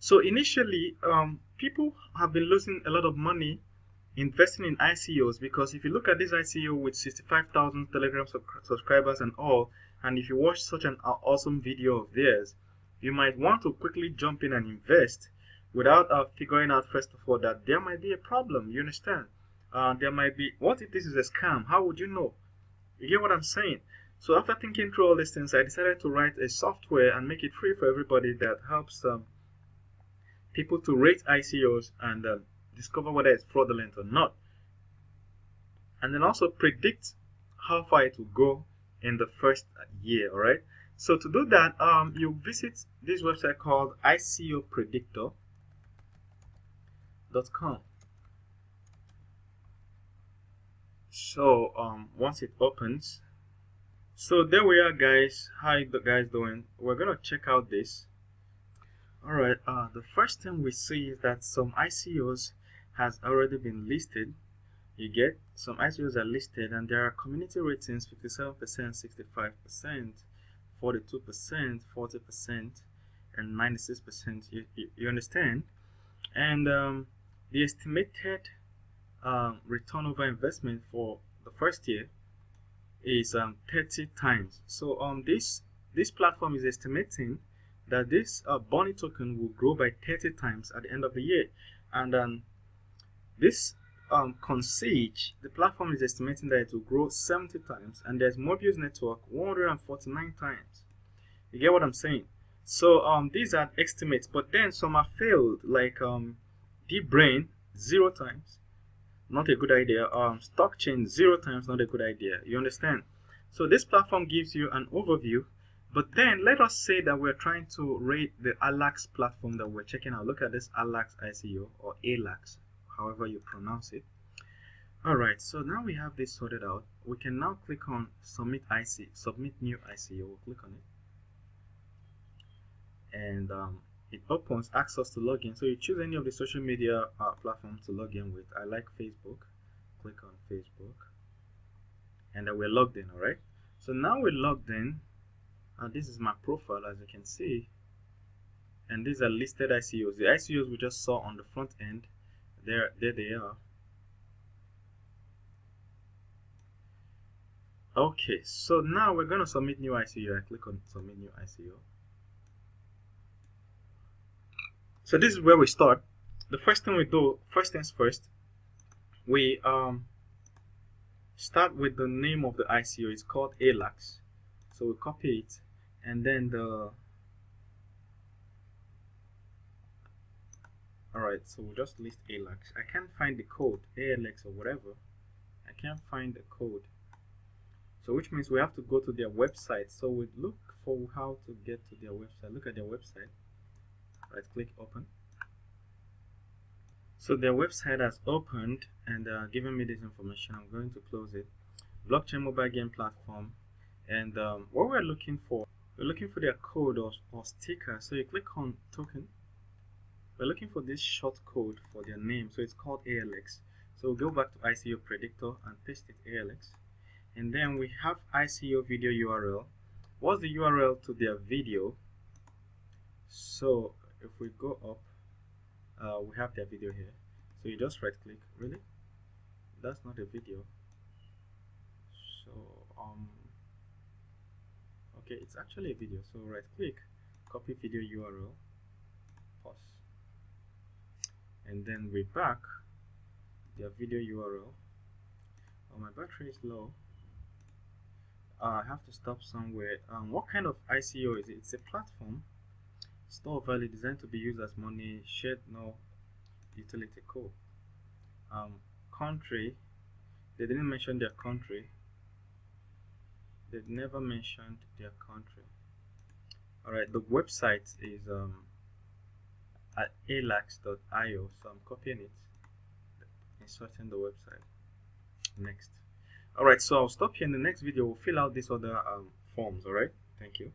So initially, people have been losing a lot of money investing in ICOs, because if you look at this ICO with 65,000 Telegram subscribers and all, and if you watch such an awesome video of theirs, you might want to quickly jump in and invest without figuring out first of all that there might be a problem. You understand? There might be, what if this is a scam? How would you know? You get what I'm saying? So after thinking through all these things, I decided to write a software and make it free for everybody that helps people to rate ICOs and discover whether it's fraudulent or not, and then also predict how far it will go in the first year. All right. So to do that, you visit this website called ICOPredictor.com. So once it opens, so there we are, guys. How the guys doing? We're gonna check out this. All right. The first thing we see is that some ICOs has already been listed. You get some ICOs are listed, and there are community ratings: 57%, 65%, 42%, 40%, and 96%. You understand? And the estimated return over investment for the first year is 30 times. So this platform is estimating that this Bunny token will grow by 30 times at the end of the year, and this Concierge, the platform is estimating that it will grow 70 times, and there's Mobius Network 149 times. You get what I'm saying? So these are estimates, but then some are failed, like Deep Brain 0 times, not a good idea. Stockchain 0 times, not a good idea. You understand? So this platform gives you an overview, but then let us say that we're trying to rate the ALAX platform that we're checking out. Look at this ALAX ICO, or ALAX, however you pronounce it. Alright, so now we have this sorted out. We can now click on submit new ICO. We'll click on it, and it opens, asks us to log in. So you choose any of the social media platforms to log in with. I like Facebook. Click on Facebook, and then we're logged in. Alright, so now we're logged in. This is my profile, as you can see, and these are listed ICOs. The ICOs we just saw on the front end, there they are. Okay, so now we're going to submit new ICO. I click on submit new ICO. So this is where we start. The first thing we do, first things first, we start with the name of the ICO. It's called ALAX. So we copy it, and then alright, so we'll just list ALAX. I can't find the code, ALX or whatever. I can't find the code. So which means we have to go to their website. So we look for how to get to their website. Look at their website. Right click, open. So their website has opened and given me this information. I'm going to close it. Blockchain mobile game platform. And what we're looking for their code or sticker. So you click on token. We're looking for this short code for their name. So it's called ALX. So we'll go back to ICO Predictor and paste it ALX. And then we have ICO video URL. What's the URL to their video? So if we go up, we have their video here. So you just right click. Really? That's not a video. So okay, it's actually a video. So right click, copy video URL, pause, and then we're back. Their video URL. Oh, my battery is low. I have to stop somewhere. What kind of ICO is it? It's a platform. Store value designed to be used as money. Shared no utility. Cool. Country. They didn't mention their country. They've never mentioned their country. Alright, the website is at alax.io. So I'm copying it, inserting the website. Next. Alright, so I'll stop here. In the next video we'll fill out these other forms. Alright, thank you.